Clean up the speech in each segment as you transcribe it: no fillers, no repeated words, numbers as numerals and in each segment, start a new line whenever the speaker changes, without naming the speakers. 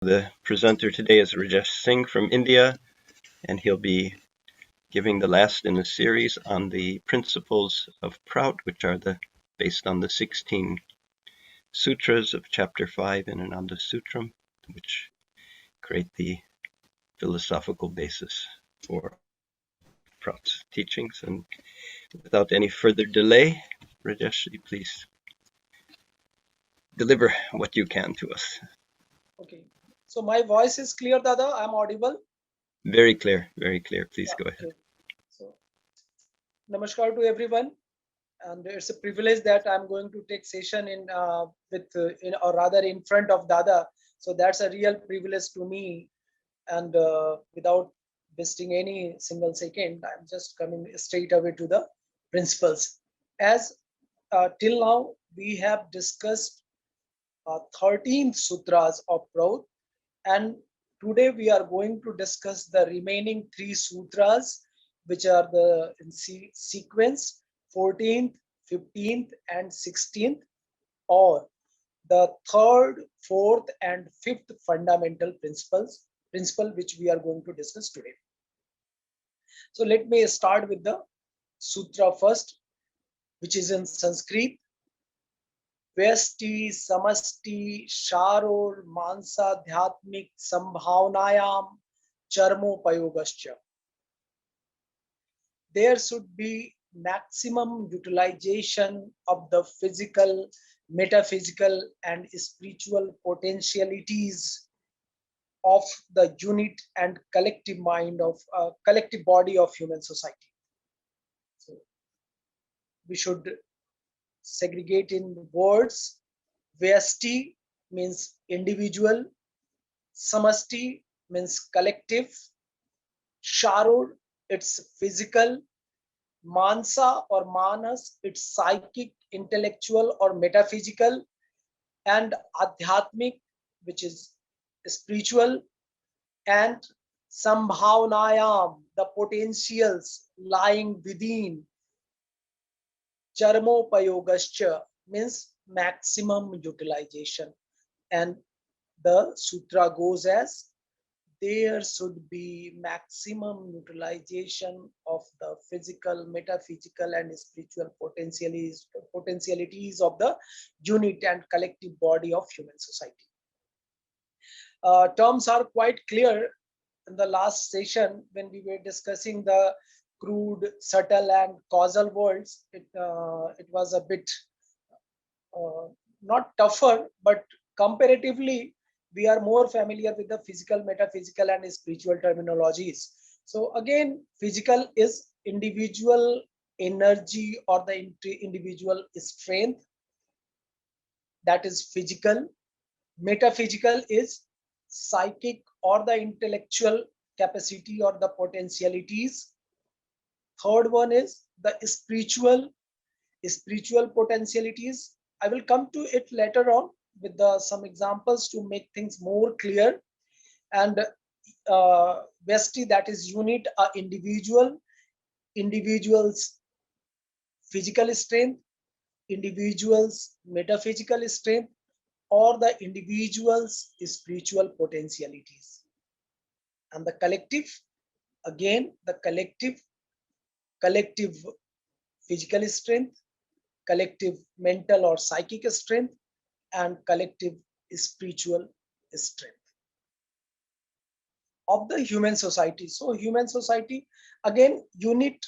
The presenter today is Rajesh Singh from India, and he'll be giving the last in a series on the Principles of Prout, which are based on the 16 sutras of Chapter 5 in Ananda Sutram, which create the philosophical basis for Prout's teachings. And without any further delay, Rajesh, please deliver what you can to us.
Okay. So my voice is clear, Dada? I'm audible?
Very clear, very clear. Please go ahead.
Okay. So, namaskar to everyone. And it's a privilege that I'm going to take session in front of Dada. So that's a real privilege to me. And without wasting any single second, I'm just coming straight away to the principles. As till now, we have discussed 13 sutras of Prout, and today we are going to discuss the remaining 3 sutras, which are the in sequence 14th, 15th, and 16th, or the 3rd, 4th, and 5th fundamental principle which we are going to discuss today. So let me start with the sutra first, which is in Sanskrit. व्यष्टि समष्टि शारोर मांसाध्यात्मिक संभावनायाम चर्मोपयोगश्च. There should be maximum utilization of the physical, metaphysical, and spiritual potentialities of the unit and collective mind of collective body of human society. So we should segregate in words. Vyasti means individual, samasti means collective, sharur it's physical, mansa or manas it's psychic, intellectual or metaphysical, and adhyatmic which is spiritual, and sambhavanayam the potentials lying within. Charmopayogascha means maximum utilization. And the sutra goes as there should be maximum utilization of the physical, metaphysical, and spiritual potentialities of the unit and collective body of human society. Terms are quite clear. In the last session, when we were discussing the crude, subtle, and causal worlds, it was a bit not tougher, but comparatively, we are more familiar with the physical, metaphysical, and spiritual terminologies. So again, physical is individual energy or the individual strength. That is physical. Metaphysical is psychic or the intellectual capacity or the potentialities. Third one is the spiritual potentialities. I will come to it later on with some examples to make things more clear. And Vesti, that is unit, individuals physical strength, individuals metaphysical strength, or the individual's spiritual potentialities. And the collective, again, the collective physical strength, collective mental or psychic strength, and collective spiritual strength of the human society. So human society, again, unit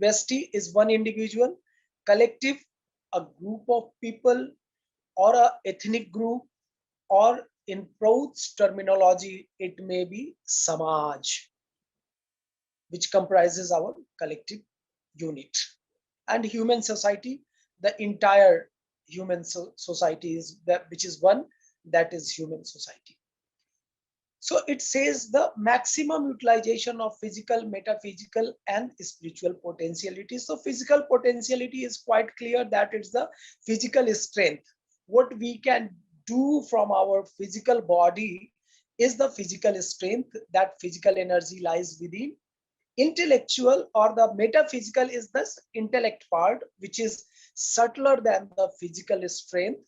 Vesti is one individual, collective a group of people or a ethnic group, or in Prout's terminology, it may be Samaj, which comprises our collective unit. And human society, the entire human society is that which is one, that is human society. So it says the maximum utilization of physical, metaphysical, and spiritual potentiality. So physical potentiality is quite clear that it's the physical strength. What we can do from our physical body is the physical strength, that physical energy lies within. Intellectual or the metaphysical is the intellect part, which is subtler than the physical strength.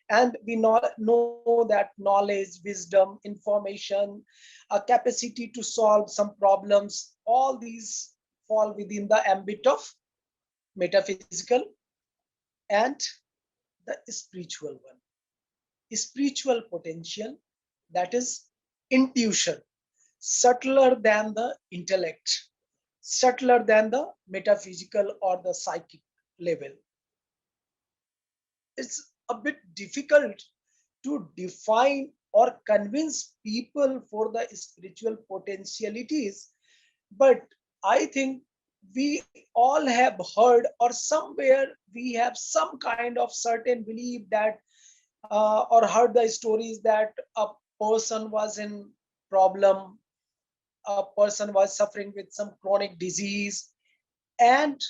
And we know that knowledge, wisdom, information, a capacity to solve some problems, all these fall within the ambit of metaphysical and the spiritual one. Spiritual potential, that is intuition, subtler than the intellect, subtler than the metaphysical or the psychic level. It's a bit difficult to define or convince people for the spiritual potentialities, but I think we all have heard, or somewhere we have some kind of certain belief that or heard the stories that a person was in problem, a person was suffering with some chronic disease, and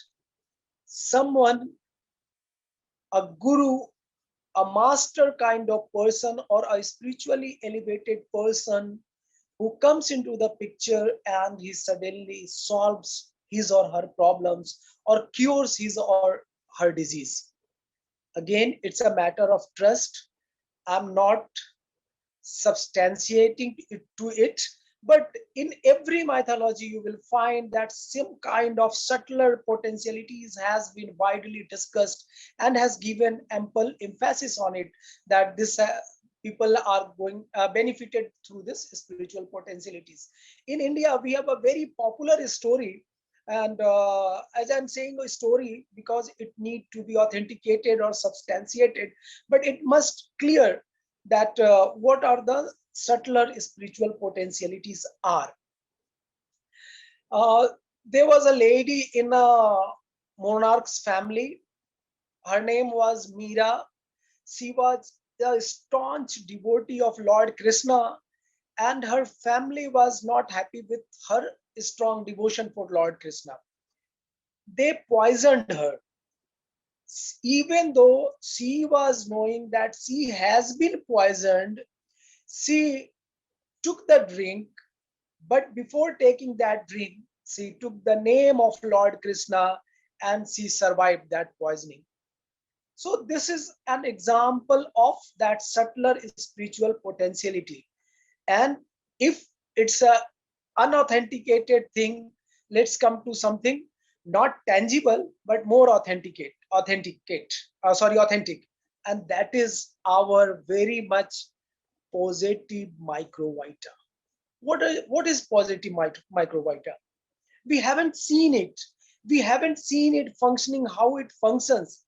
someone, a guru, a master kind of person, or a spiritually elevated person who comes into the picture and he suddenly solves his or her problems or cures his or her disease. Again, it's a matter of trust. I'm not substantiating it to it, but in every mythology you will find that some kind of subtler potentialities has been widely discussed and has given ample emphasis on it, that this people are going benefited through this spiritual potentialities. In India we have a very popular story, and as I'm saying a story because it need to be authenticated or substantiated, but it must clear that what are the subtler spiritual potentialities are. Uh, there was a lady in a monarch's family. Her name was Meera. She was a staunch devotee of Lord Krishna, and her family was not happy with her strong devotion for Lord Krishna. They poisoned her, even though she was knowing that she has been poisoned. She took the drink, but before taking that drink, she took the name of Lord Krishna and she survived that poisoning. So, this is an example of that subtler spiritual potentiality. And if it's a unauthenticated thing, let's come to something not tangible but more authentic, and that is our very much positive microvita. What is positive microvita? We haven't seen it. We haven't seen it functioning how it functions.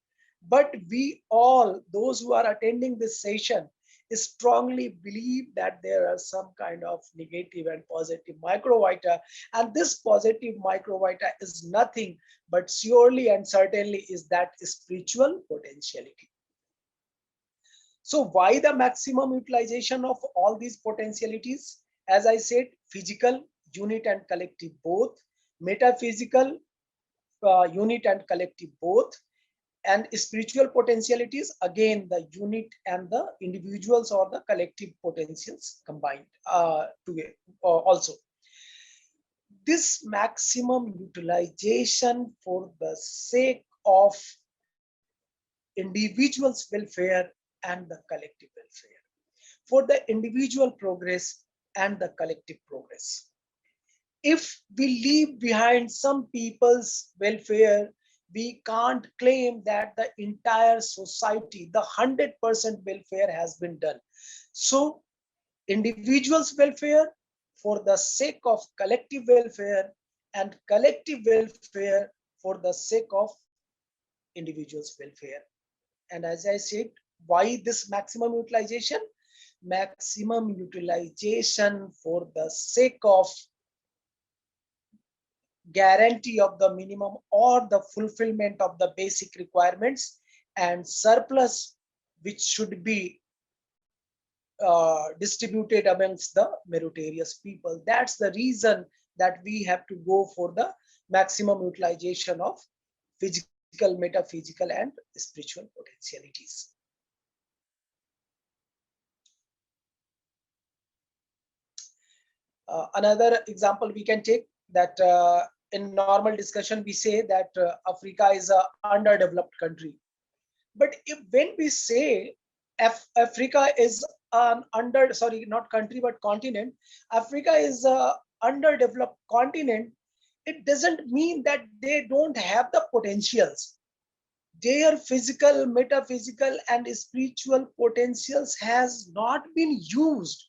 But we all, those who are attending this session, strongly believe that there are some kind of negative and positive microvita. And this positive microvita is nothing but surely and certainly is that spiritual potentiality. So why the maximum utilization of all these potentialities? As I said, physical, unit and collective both, metaphysical, unit and collective both, and spiritual potentialities, again, the unit and the individuals or the collective potentials combined together also. This maximum utilization for the sake of individuals' welfare and the collective welfare, for the individual progress and the collective progress. If we leave behind some people's welfare, we can't claim that the entire society, the 100% welfare has been done. So, individuals' welfare for the sake of collective welfare, and collective welfare for the sake of individuals' welfare. And as I said, why this maximum utilization? Maximum utilization for the sake of guarantee of the minimum or the fulfillment of the basic requirements, and surplus which should be distributed amongst the meritorious people. That's the reason that we have to go for the maximum utilization of physical, metaphysical, and spiritual potentialities. Another example we can take that in normal discussion we say that Africa is a underdeveloped country. But if when we say Africa is an not country, but continent. Africa is a underdeveloped continent. It doesn't mean that they don't have the potentials. Their physical, metaphysical, and spiritual potentials has not been used.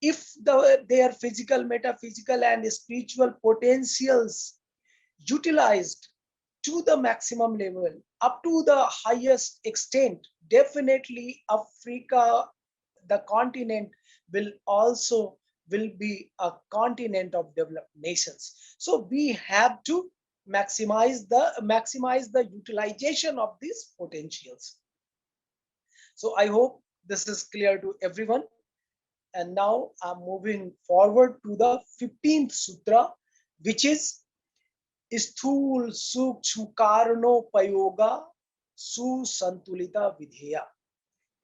If their physical, metaphysical, and spiritual potentials utilized to the maximum level, up to the highest extent, definitely Africa, the continent, will also will be a continent of developed nations. So we have to maximize the utilization of these potentials. So I hope this is clear to everyone. And now I'm moving forward to the 15th sutra, which is स्थूल सूक्ष्म कारणोपयोगा सुसंतुलिता विधेया.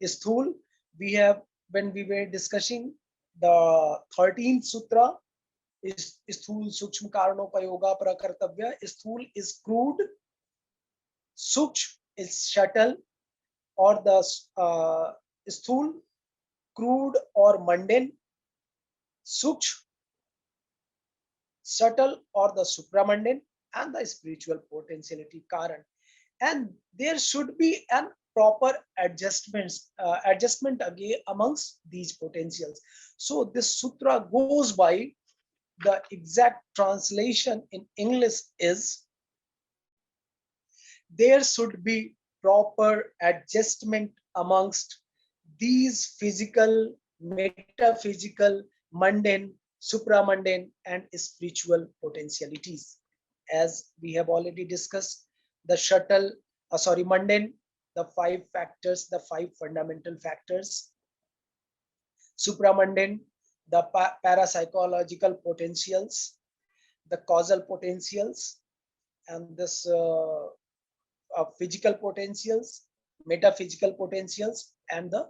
स्थूल, we have, when we were discussing the 13th sutra, is स्थूल सूक्ष्म कारणोपयोगा प्रकर्तव्य. स्थूल is crude, सूक्ष्म is subtle, or the स्थूल, crude or mundane, सूक्ष्म, subtle or the supramundane, and the spiritual potentiality karan. And there should be an proper adjustment again amongst these potentials. So this sutra goes by, the exact translation in English is, there should be proper adjustment amongst these physical, metaphysical, mundane, supramundane, and spiritual potentialities. As we have already discussed, the mundane, the 5 factors, the 5 fundamental factors; supramundane, the parapsychological potentials, the causal potentials, and this physical potentials, metaphysical potentials, and the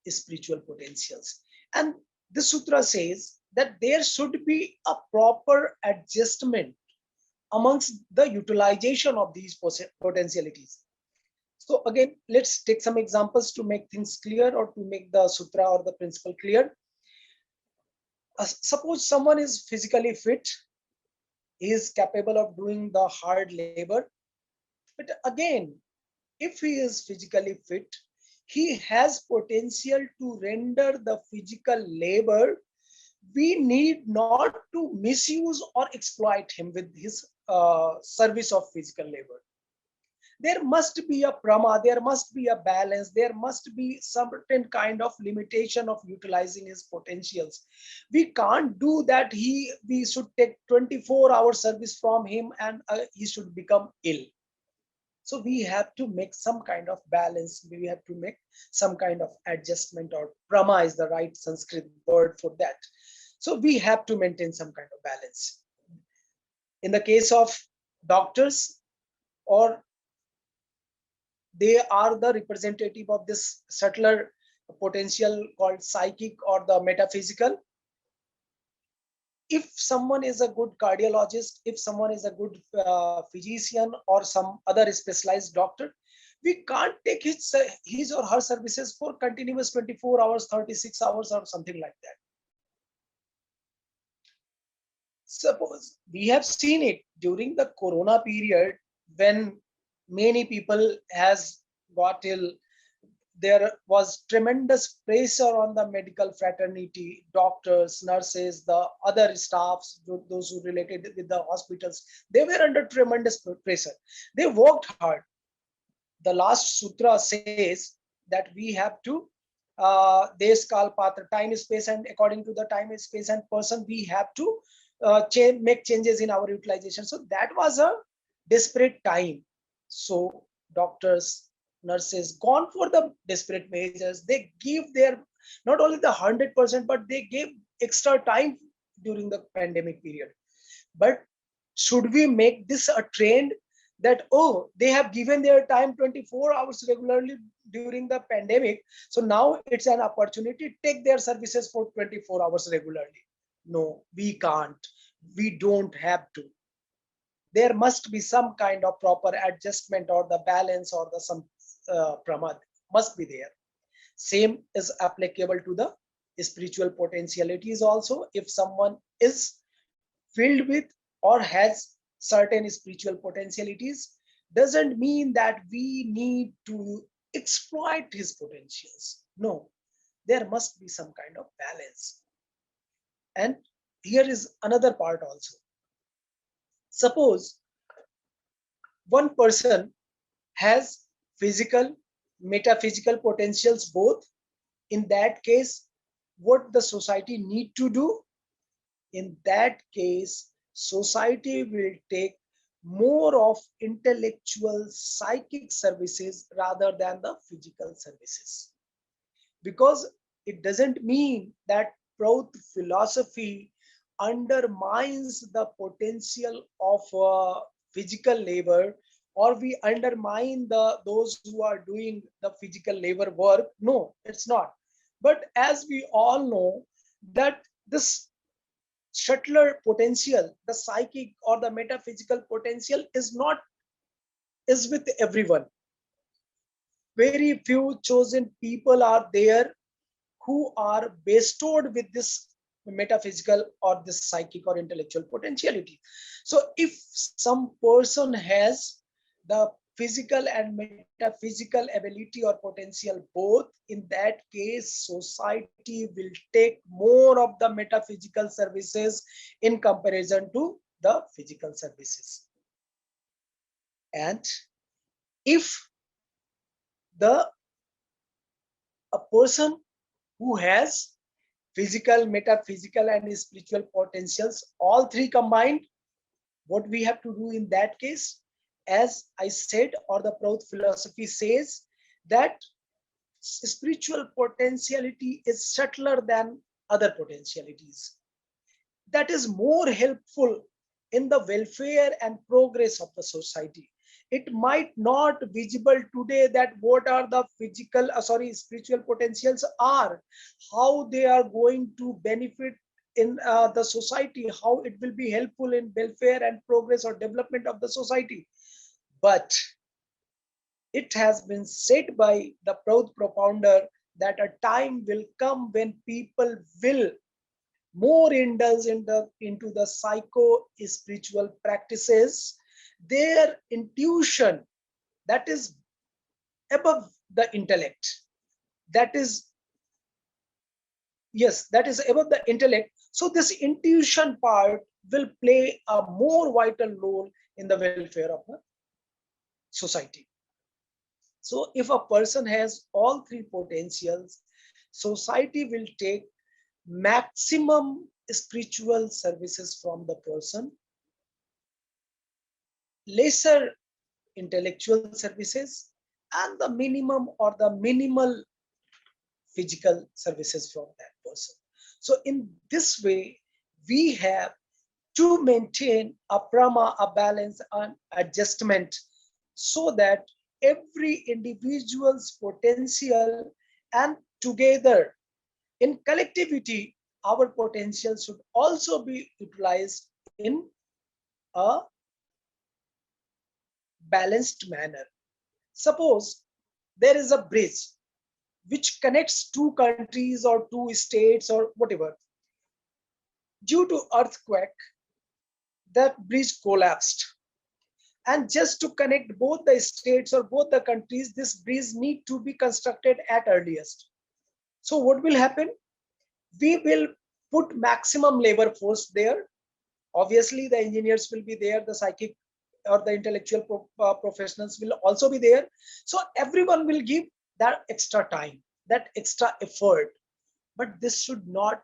spiritual potentials. And the sutra says that there should be a proper adjustment amongst the utilization of these potentialities. So again, let's take some examples to make things clear, or to make the sutra or the principle clear. Suppose someone is physically fit, he is capable of doing the hard labor. But again, if he is physically fit, he has potential to render the physical labor. We need not to misuse or exploit him with his service of physical labor. There must be a prama, there must be a balance, there must be certain kind of limitation of utilizing his potentials. We can't do that. We should take 24-hour service from him, and he should become ill. So we have to make some kind of balance. We have to make some kind of adjustment, or prama is the right Sanskrit word for that. So we have to maintain some kind of balance. In the case of doctors, or they are the representative of this subtler potential called psychic or the metaphysical. If someone is a good cardiologist, if someone is a good physician, or some other specialized doctor, we can't take his or her services for continuous 24 hours, 36 hours, or something like that. Suppose we have seen it during the corona period, when many people has got ill. There was tremendous pressure on the medical fraternity, doctors, nurses, the other staffs, those who related with the hospitals. They were under tremendous pressure. They worked hard. The last sutra says that we have to desh, kal, patra, time, space, and according to the time, space, and person, we have to make changes in our utilization. So that was a desperate time. So doctors, nurses gone for the desperate measures. They give their not only the 100%, but they gave extra time during the pandemic period. But should we make this a trend, that they have given their time 24 hours regularly during the pandemic, so now it's an opportunity, take their services for 24 hours regularly? No, we can't. We don't have to. There must be some kind of proper adjustment, or the balance, or the some pramad must be there. Same is applicable to the spiritual potentialities also. If someone is filled with or has certain spiritual potentialities, doesn't mean that we need to exploit his potentials. No, there must be some kind of balance. And here is another part also. Suppose one person has physical, metaphysical potentials both. In that case, what the society need to do? In that case, society will take more of intellectual psychic services rather than the physical services, because it doesn't mean that Prout philosophy undermines the potential of physical labor, or we undermine the those who are doing the physical labor work. No, it's not. But as we all know that this subtler potential, the psychic or the metaphysical potential is not is with everyone. Very few chosen people are there who are bestowed with this metaphysical or this psychic or intellectual potentiality. So if some person has the physical and metaphysical ability or potential both, in that case society will take more of the metaphysical services in comparison to the physical services. And if the a person who has physical, metaphysical, and spiritual potentials, all three combined, what we have to do in that case, as I said, or the Prout philosophy says, that spiritual potentiality is subtler than other potentialities. That is more helpful in the welfare and progress of the society. It might not visible today that what are the physical spiritual potentials are, how they are going to benefit in the society, how it will be helpful in welfare and progress or development of the society. But it has been said by the Prout propounder that a time will come when people will more indulge into the psycho spiritual practices. Their intuition, that is above the intellect, that is, yes, that is above the intellect. So this intuition part will play a more vital role in the welfare of the society. So if a person has all three potentials, society will take maximum spiritual services from the person, lesser intellectual services, and the minimum or the minimal physical services from that person. So in this way, we have to maintain a prama, a balance and adjustment, so that every individual's potential and together in collectivity, our potential should also be utilized in a balanced manner. Suppose there is a bridge which connects two countries or two states or whatever. Due to earthquake, that bridge collapsed. And just to connect both the states or both the countries, this bridge need to be constructed at earliest. So what will happen? We will put maximum labor force there. Obviously, the engineers will be there, the psychic or the intellectual professionals will also be there. So everyone will give that extra time, that extra effort. But this should not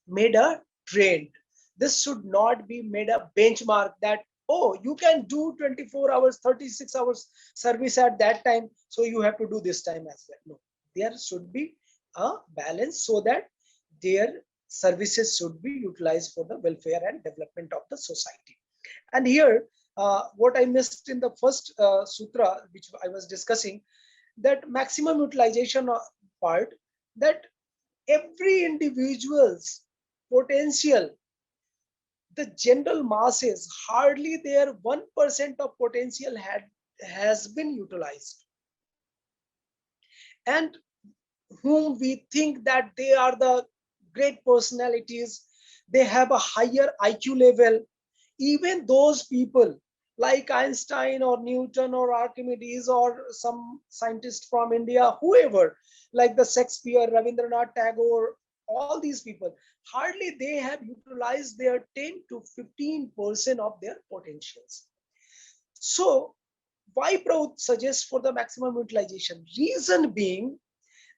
made a trend. This should not be made a benchmark that, oh, you can do 24 hours, 36 hours service at that time, so you have to do this time as well. No, there should be a balance so that their services should be utilized for the welfare and development of the society. And here, what I missed in the first sutra, which I was discussing, that maximum utilization part, that every individual's potential, the general masses, hardly their 1% of potential has been utilized. And whom we think that they are the great personalities, they have a higher IQ level, even those people like Einstein or Newton or Archimedes or some scientist from India, whoever, like the Shakespeare, Rabindranath Tagore, all these people, hardly they have utilized their 10 to 15% of their potentials. So why Prout suggests for the maximum utilization? Reason being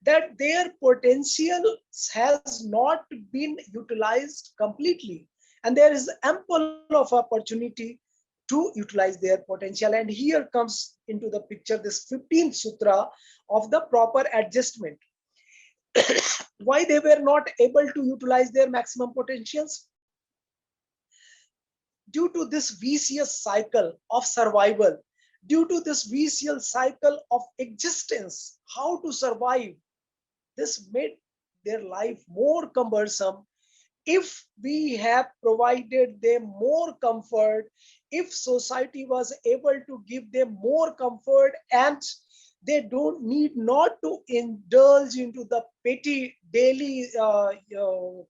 that their potential has not been utilized completely, and there is ample of opportunity to utilize their potential. And here comes into the picture this 15th sutra of the proper adjustment. Why they were not able to utilize their maximum potentials? Due to this vicious cycle of survival, due to this vicious cycle of existence, how to survive, this made their life more cumbersome. If we have provided them more comfort, if society was able to give them more comfort, and they don't need not to indulge into the petty daily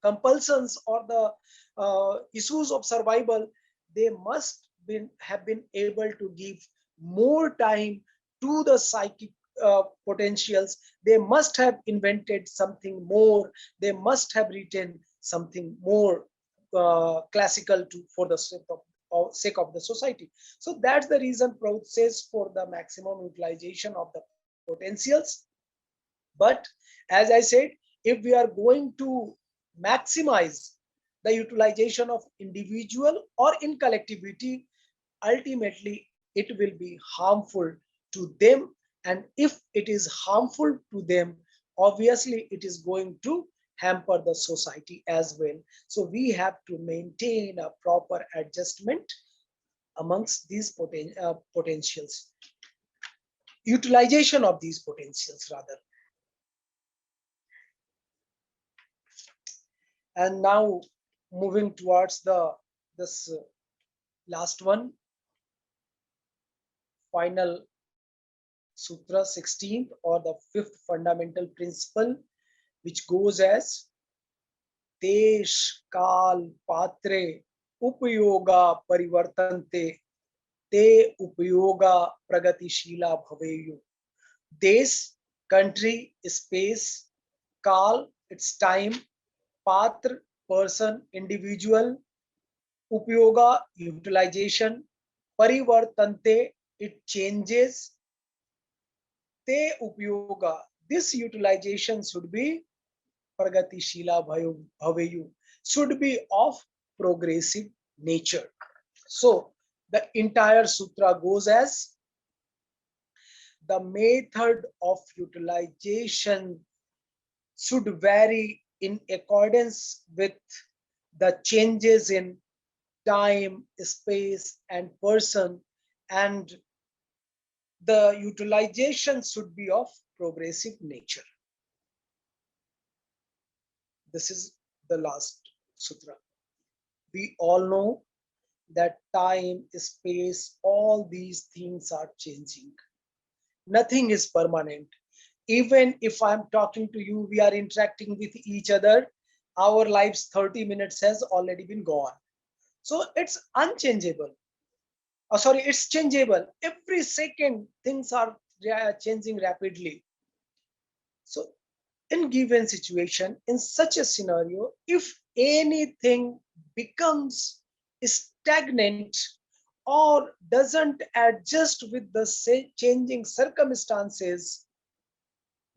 compulsions or the issues of survival, they must have been able to give more time to the psychic potentials. They must have invented something more. They must have written something more classical to for the sake of the society. So that's the reason Prout says for the maximum utilization of the potentials. But as I said, if we are going to maximize the utilization of individual or in collectivity, ultimately it will be harmful to them. And if it is harmful to them, obviously it is going to hamper the society as well. So we have to maintain a proper adjustment amongst these potentials, utilization of these potentials rather. And now moving towards the this last one, final sutra 16th, or the fifth fundamental principle, which goes as देश काल पात्रे उपयोगा परिवर्तन्ते ते उपयोगा प्रगतिशीला भवेयु. देश, country, space, kal, its time, patra, person, individual, upyoga, utilization, parivartante, it changes, te upyoga, this utilization should be pragatishila bhaveyu, should be of progressive nature. So the entire sutra goes as the method of utilization should vary in accordance with the changes in time, space, and person, and the utilization should be of progressive nature. This is the last sutra. We all know that time, space, all these things are changing. Nothing is permanent. Even if I'm talking to you, we are interacting with each other, our lives 30 minutes has already been gone. So it's unchangeable. Oh, sorry, it's changeable. Every second, things are changing rapidly. So in given situation, in such a scenario, if anything becomes stagnant or doesn't adjust with the changing circumstances,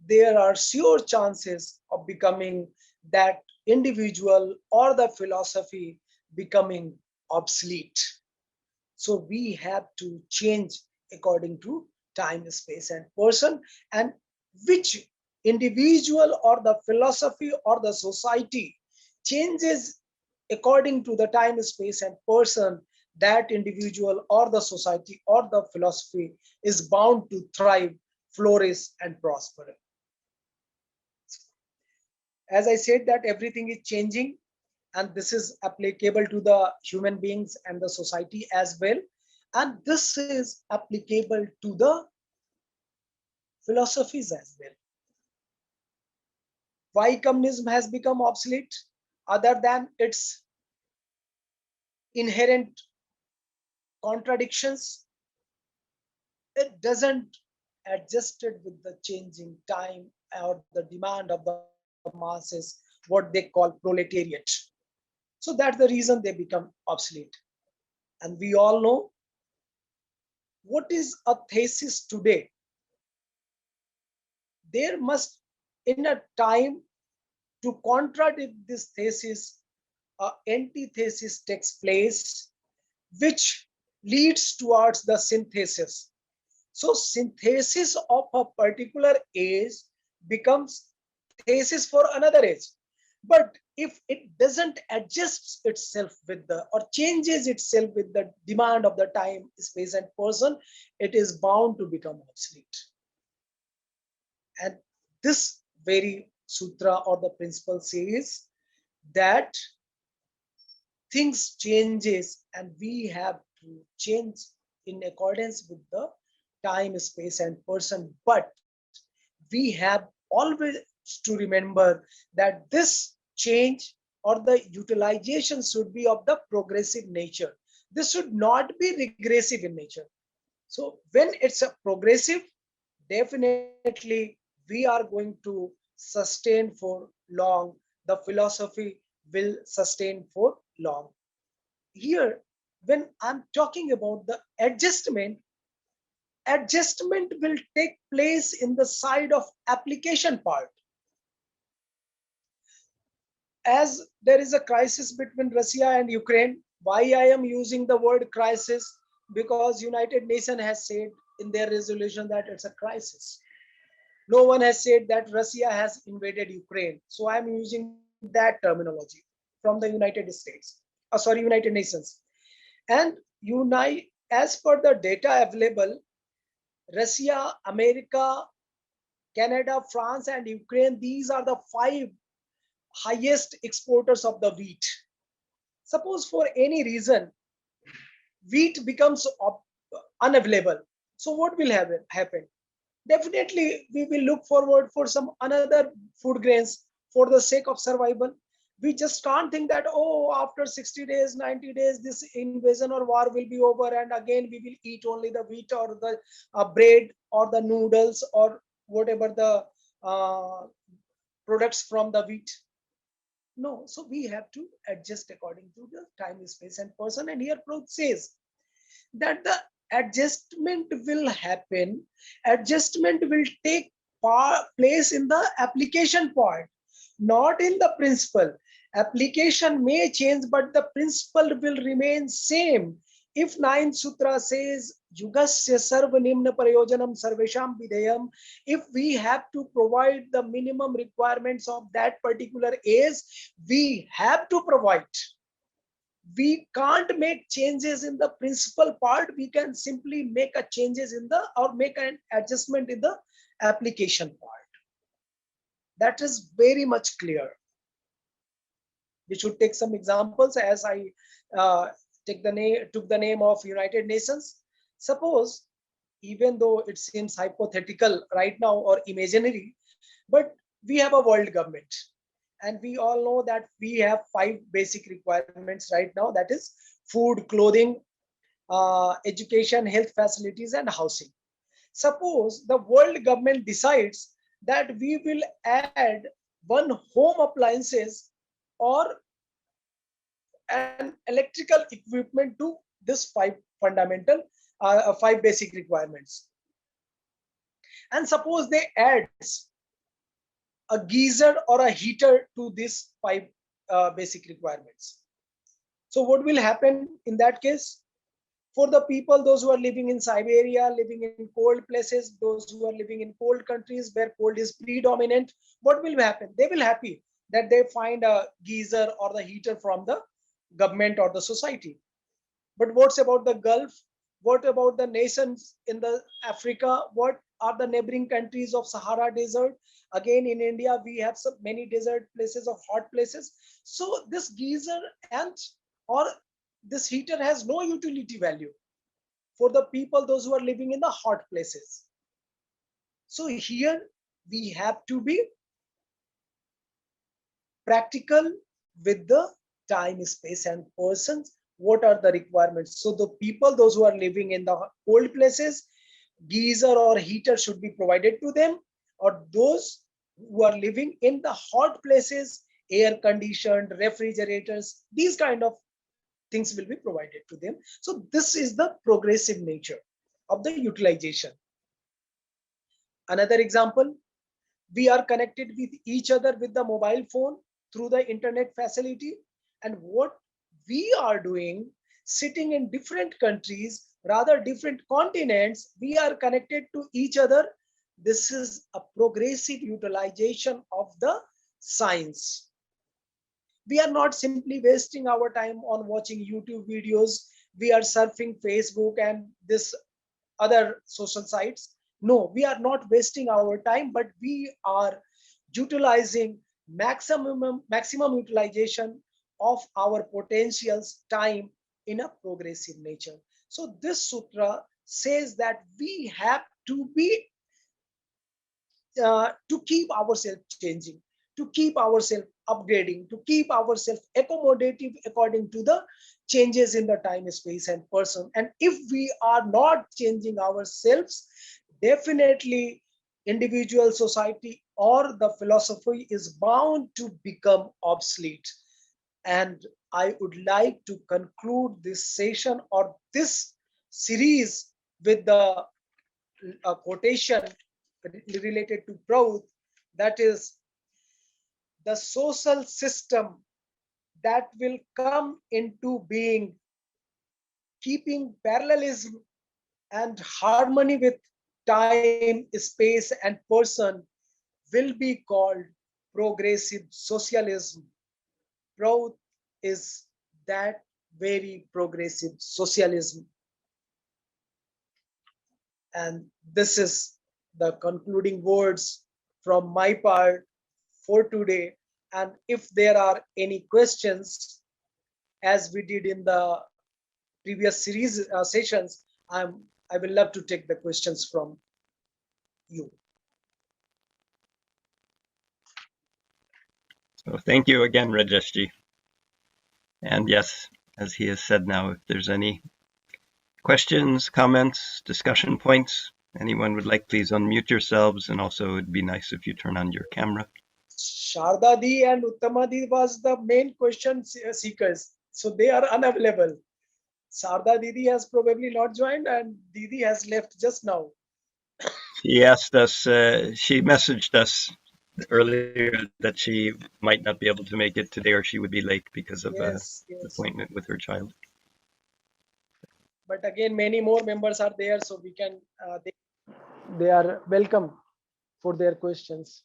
there are sure chances of becoming that individual or the philosophy becoming obsolete. So we have to change according to time, space, and person, and which individual or the philosophy or the society changes according to the time, space, and person, that individual or the society or the philosophy is bound to thrive, flourish, and prosper. As I said, that everything is changing, and this is applicable to the human beings and the society as well, and this is applicable to the philosophies as well. Why communism has become obsolete? Other than its inherent contradictions, it doesn't adjust it with the changing time or the demand of the masses, what they call proletariat. So that's the reason they become obsolete. And we all know what is a thesis today. There must, in a time to contradict this thesis, a antithesis takes place, which leads towards the synthesis. So synthesis of a particular age becomes thesis for another age. But if it doesn't adjust itself with the or changes itself with the demand of the time, space, and person, it is bound to become obsolete. And this very sutra or the principle says that things changes and we have to change in accordance with the time, space, and person. But we have always to remember that this change or the utilization should be of the progressive nature. This should not be regressive in nature. So when it's a progressive, definitely we are going to sustain for long. The philosophy will sustain for long. Here, when I'm talking about the adjustment, adjustment will take place in the side of application part. As there is a crisis between Russia and Ukraine. Why I am using the word crisis? Because United Nations has said in their resolution that it's a crisis. No one has said that Russia has invaded Ukraine. So I am using that terminology from the United States. United Nations. And unite as per the data available, Russia, America, Canada, France, and Ukraine, these are the five highest exporters of the wheat. Suppose for any reason wheat becomes unavailable, so what will happen? Definitely we will look forward for some another food grains for the sake of survival. We just can't think that, oh, after 60 days, 90 days, this invasion or war will be over and again we will eat only the wheat or the bread or the noodles or whatever the uh, products from the wheat. No, so we have to adjust according to the time, space, and person. And here Prout says that the adjustment will happen, adjustment will take place in the application point, not in the principle. Application may change, but the principle will remain same. If ninth sutra says yugasya sarva nimna prayojanam sarvesham videyam, if we have to provide the minimum requirements of that particular age, we have to provide. We can't make changes in the principal part. We can simply make a changes in the or make an adjustment in the application part. That is very much clear. We should take some examples as I uh, took the name of United Nations. Suppose, even though it seems hypothetical right now or imaginary, but we have a world government, and we all know that we have five basic requirements right now, that is food, clothing, education, health facilities, and housing. Suppose the world government decides that we will add one home appliances or an electrical equipment to this five basic requirements. And suppose they adds a geyser or a heater to these five basic requirements. So what will happen in that case? For the people, those who are living in Siberia, living in cold places, those who are living in cold countries where cold is predominant, what will happen? They will happy that they find a geyser or the heater from the government or the society. But what's about the Gulf? What about the nations in the Africa? What are the neighboring countries of Sahara Desert? Again, in India, we have so many desert places of hot places. So this geyser and or this heater has no utility value for the people, those who are living in the hot places. So here we have to be practical with the time, space, and persons. What are the requirements? So the people, those who are living in the cold places, geyser or heater should be provided to them, or those who are living in the hot places, air conditioned refrigerators, these kind of things will be provided to them. So this is the progressive nature of the utilization. Another example, we are connected with each other with the mobile phone through the internet facility, and what we are doing, sitting in different countries, rather different continents, we are connected to each other. This is a progressive utilization of the science. We are not simply wasting our time on watching YouTube videos, we are surfing Facebook and this other social sites. No, we are not wasting our time, but we are utilizing maximum utilization of our potentials time in a progressive nature. So this sutra says that we have to be to keep ourselves changing, to keep ourselves upgrading, to keep ourselves accommodative according to the changes in the time, space, and person. And if we are not changing ourselves, definitely individual, society, or the philosophy is bound to become obsolete. And I would like to conclude this session or this series with the quotation related to Prout, that is, the social system that will come into being, keeping parallelism and harmony with time, space, and person, will be called progressive socialism. Prout is that very progressive socialism. And this is the concluding words from my part for today. And if there are any questions, as we did in the previous series sessions, I will love to take the questions from you.
So thank you again, Rajeshji. And yes, as he has said now, if there's any questions, comments, discussion points, anyone would like, please unmute yourselves. And also it'd be nice if you turn on your camera.
Sharda Di and Uttama Di was the main question seekers. So they are unavailable. Sharda Didi has probably not joined and Didi has left just now.
She asked us, she messaged us earlier that she might not be able to make it today, or she would be late because of an appointment with her child.
But again, many more members are there, so we can, they are welcome for their questions.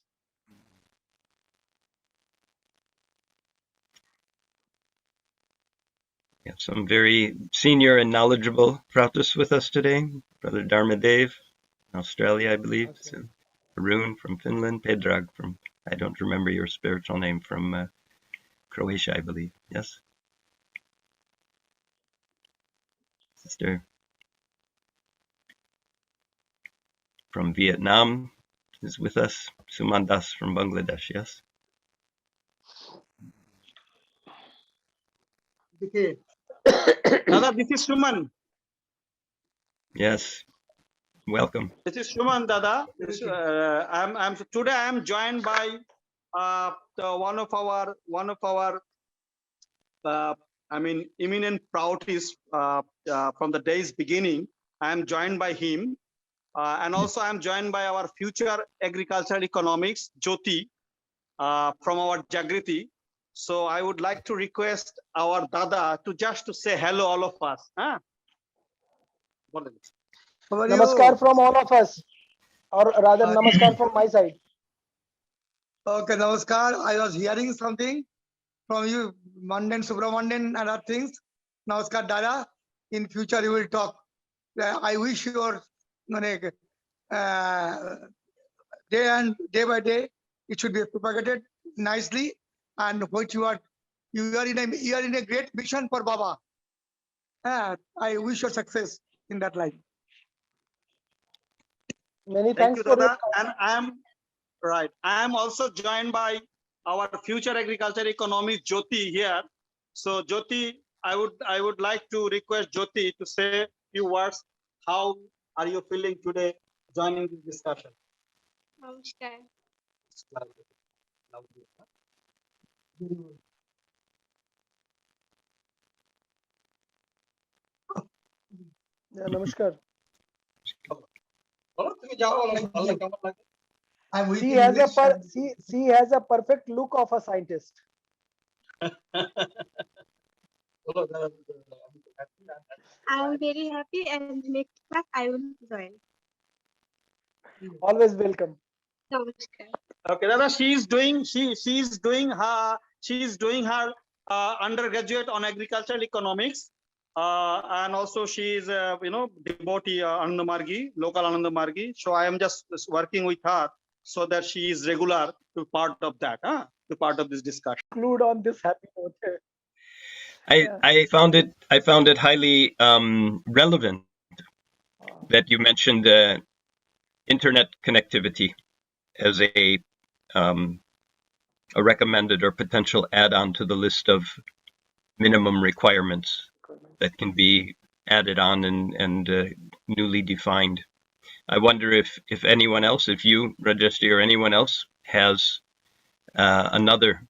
We have some very senior and knowledgeable Proutis with us today. Brother Dharmadev from Australia, I believe. Okay. So Arun from Finland. Pedrag from, I don't remember your spiritual name, from Croatia, I believe. Yes? Sister from Vietnam is with us. Sumandas from Bangladesh, yes?
Okay. Dada, this is Suman.
Yes, welcome.
This is Suman, Dada. Today I am joined by one of our eminent Proutis from the day's beginning. I am joined by him, and also I am joined by our future agricultural economics, Jyoti, from our Jagriti. So I would like to request our Dada to just say hello, all of us. Huh?
Namaskar from all of us, or rather namaskar from my side.
Okay, namaskar. I was hearing something from you, mundane, supra mundane, and other things. Namaskar, Dada. In future, you will talk. I wish your day by day, it should be propagated nicely. And what you are in a great mission for Baba. I wish your success in that line.
Many
Thank
thanks
you,
for
Dada. And I am also joined by our future agriculture economist Jyoti here. So Jyoti, I would like to request Jyoti to say a few words. How are you feeling today joining this discussion?
Namaskar.
Yeah, namaskar.
I'm weak
She
in
has a
English.
she has a perfect look of a scientist.
I am very happy, and next class I will join.
Always welcome.
Namaskar.
Okay, Dada, she's doing her undergraduate on agricultural economics, and also she is devotee Ananda Margi, local Ananda Margi. So I am just working with her so that she is regular to part of that, to part of this discussion.
Conclude on this happy note.
I found it highly relevant that you mentioned internet connectivity as a recommended or potential add-on to the list of minimum requirements that can be added on and newly defined. I wonder if anyone else, if you, Rajeshti, or anyone else has another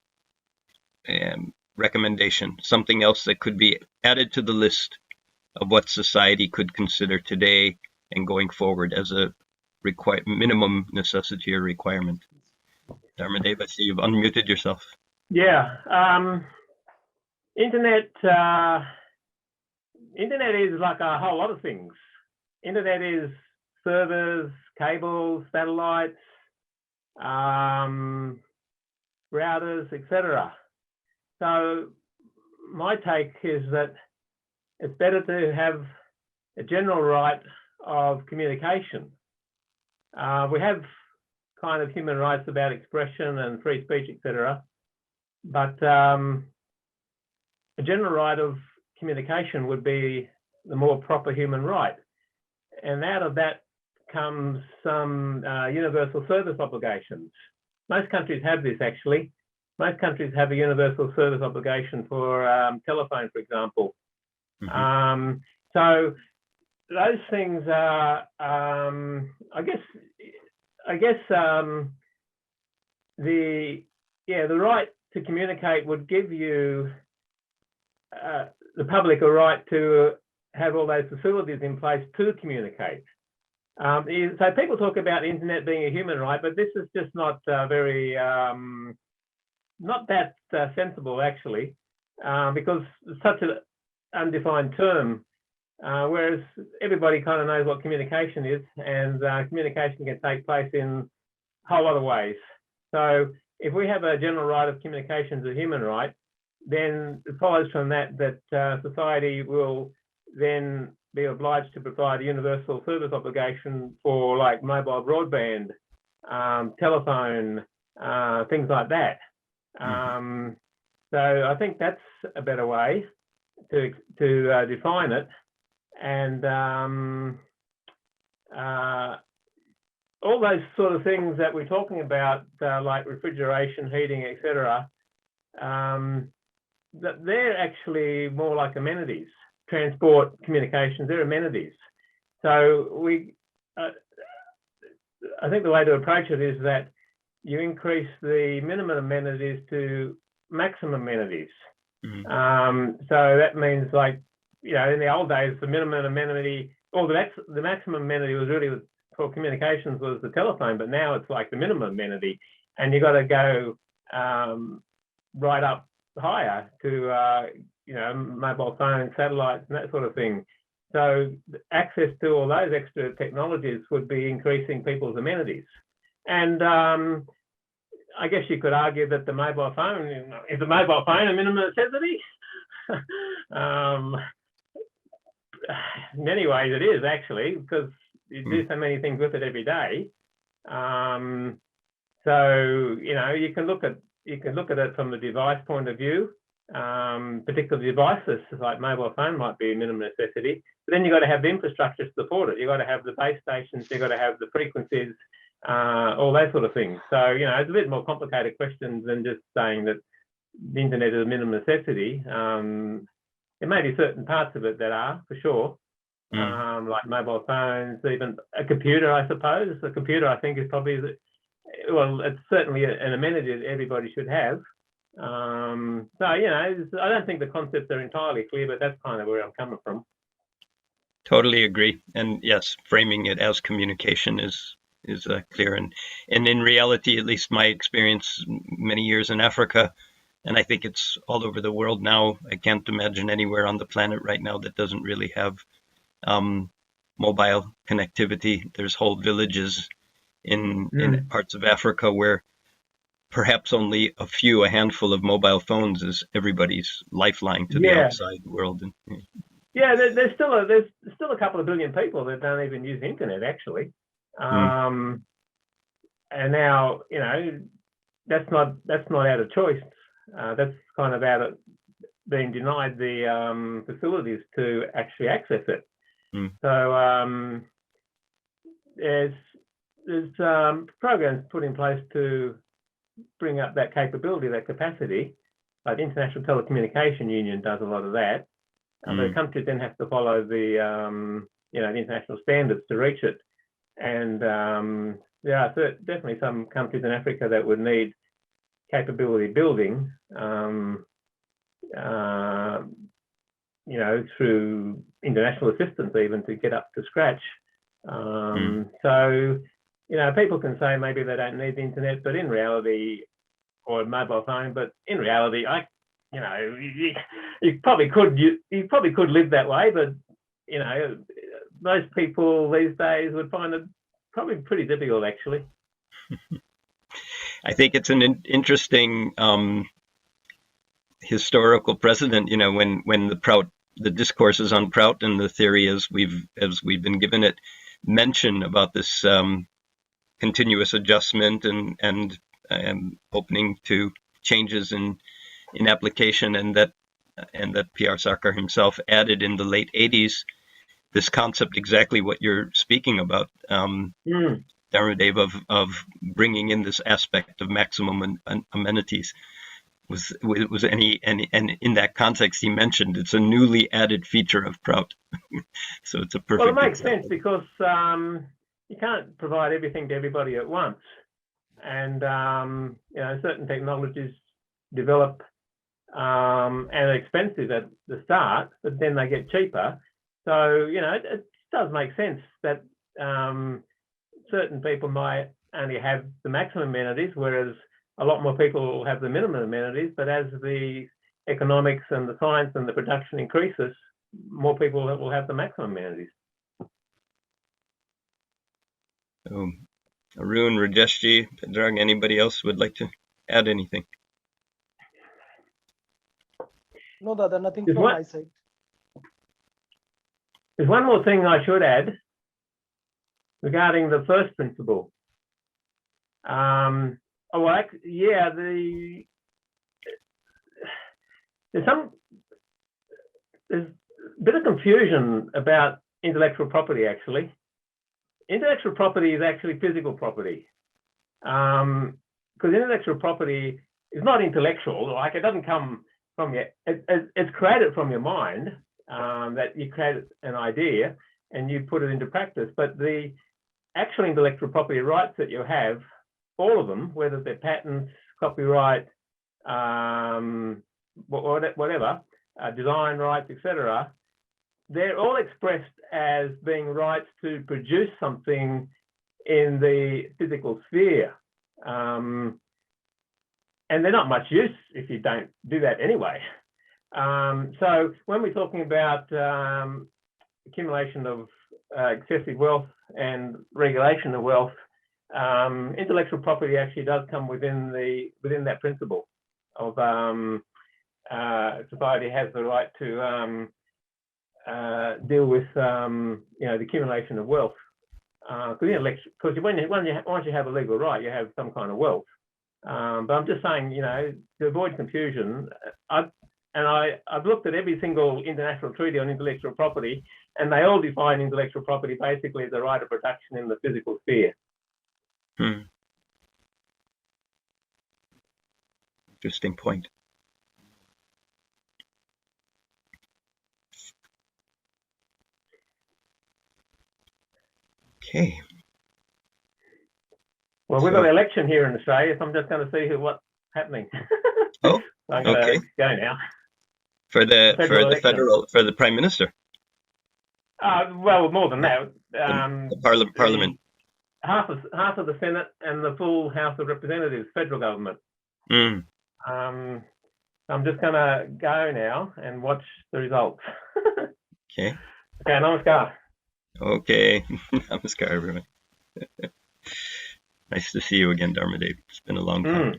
recommendation, something else that could be added to the list of what society could consider today and going forward as a minimum necessity or requirement. Dharmadev, I see you've unmuted yourself.
Yeah, internet is like a whole lot of things. Internet is servers, cables, satellites, routers, etc. So my take is that it's better to have a general right of communication. We have kind of human rights about expression and free speech, etc. But a general right of communication would be the more proper human right. And out of that comes some universal service obligations. Most countries have this, actually. Most countries have a universal service obligation for telephone, for example. Mm-hmm. So those things are, I guess the right to communicate would give you the public a right to have all those facilities in place to communicate. So people talk about the internet being a human right, but this is just not very, not that sensible actually, because it's such an undefined term, whereas everybody kind of knows what communication is, and communication can take place in a whole lot of ways. So if we have a general right of communication as a human right, then it follows from that society will then be obliged to provide a universal service obligation for like mobile broadband, telephone, things like that. So I think that's a better way to define it. And all those sort of things that we're talking about, like refrigeration, heating, etc., that they're actually more like amenities. Transport, communications, they're amenities. So I think the way to approach it is that you increase the minimum amenities to maximum amenities. Mm-hmm. So that means, like, in the old days, the minimum amenity, or the maximum amenity was really for communications was the telephone, but now it's like the minimum amenity, and you got to go right up higher to mobile phones, satellites, and that sort of thing. So access to all those extra technologies would be increasing people's amenities. And I guess you could argue that the mobile phone, is the mobile phone a minimum necessity? In many ways it is, actually, because you do so many things with it every day. So you can look at it from the device point of view. Particular devices like mobile phone might be a minimum necessity, but then you've got to have the infrastructure to support it. You've got to have the base stations, you've got to have the frequencies, all those sort of things. So, you know, it's a bit more complicated questions than just saying that the internet is a minimum necessity. There may be certain parts of it that are, for sure, like mobile phones, even a computer, I suppose. A computer, I think, is probably, well, it's certainly an amenity that everybody should have. So, you know, I don't think the concepts are entirely clear, but that's kind of where I'm coming from.
Totally agree. And yes, framing it as communication is clear. And in reality, at least my experience, many years in Africa, and I think it's all over the world now. I can't imagine anywhere on the planet right now that doesn't really have mobile connectivity. There's whole villages in parts of Africa where perhaps only a handful of mobile phones is everybody's lifeline to the outside world.
Yeah, there's still a couple of billion people that don't even use the internet, actually. And now, you know, that's not out of choice. That's kind of out of being denied the facilities to actually access it. So there's programs put in place to bring up that capability, that capacity. Like the International Telecommunication Union does a lot of that. The countries then have to follow the you know, the international standards to reach it. And there are definitely some countries in Africa that would need capability building, you know, through international assistance even to get up to scratch. So, you know, people can say maybe they don't need the internet, but in reality, or a mobile phone, but in reality, you know, you probably could live that way, but you know, most people these days would find it probably pretty difficult, actually.
I think it's an interesting historical precedent. You know, when the discourses on Prout and the theory as we've been given it mention about this continuous adjustment and opening to changes in application, and that P.R. Sarkar himself added in the late 80s this concept, exactly what you're speaking about, Dharamdev, of bringing in this aspect of maximum amenities. Was any and in that context he mentioned it's a newly added feature of Prout. So it's a perfect.
Well, it makes sense because you can't provide everything to everybody at once, and you know, certain technologies develop and are expensive at the start, but then they get cheaper. So, you know, it does make sense that certain people might only have the maximum amenities, whereas a lot more people will have the minimum amenities. But as the economics and the science and the production increases, more people will have the maximum amenities.
Arun, Rajeshji, Pedrag, anybody else would like to add anything?
No, Dada, nothing from my side.
There's one more thing I should add regarding the first principle. There's a bit of confusion about intellectual property, actually. Intellectual property is actually physical property, because intellectual property is not intellectual. Like, it doesn't come from your, it's created from your mind, that you create an idea and you put it into practice. But the actual intellectual property rights that you have, all of them, whether they're patents, copyright, whatever, design rights, etc., they're all expressed as being rights to produce something in the physical sphere. And they're not much use if you don't do that anyway. So when we're talking about accumulation of excessive wealth and regulation of wealth, intellectual property actually does come within that principle of society has the right to deal with you know, the accumulation of wealth. Because once you have a legal right, you have some kind of wealth. But I'm just saying, you know, to avoid confusion, I've looked at every single international treaty on intellectual property, and they all define intellectual property basically as the right of production in the physical sphere.
Hmm. Interesting point. Okay.
Well, we've got
So-
an election here in Australia, so I'm just going to see what's happening.
Oh,
So I'm going
okay.
to go now.
For the
Federal
for the Prime Minister,
Well, more than that.
the Parliament.
Half of the Senate and the full House of Representatives, federal government.
Mm.
I'm just going to go now and watch the results.
Okay.
Okay, namaskar.
Okay. Namaskar, everyone. Nice to see you again, Dharmadev. It's been a long time.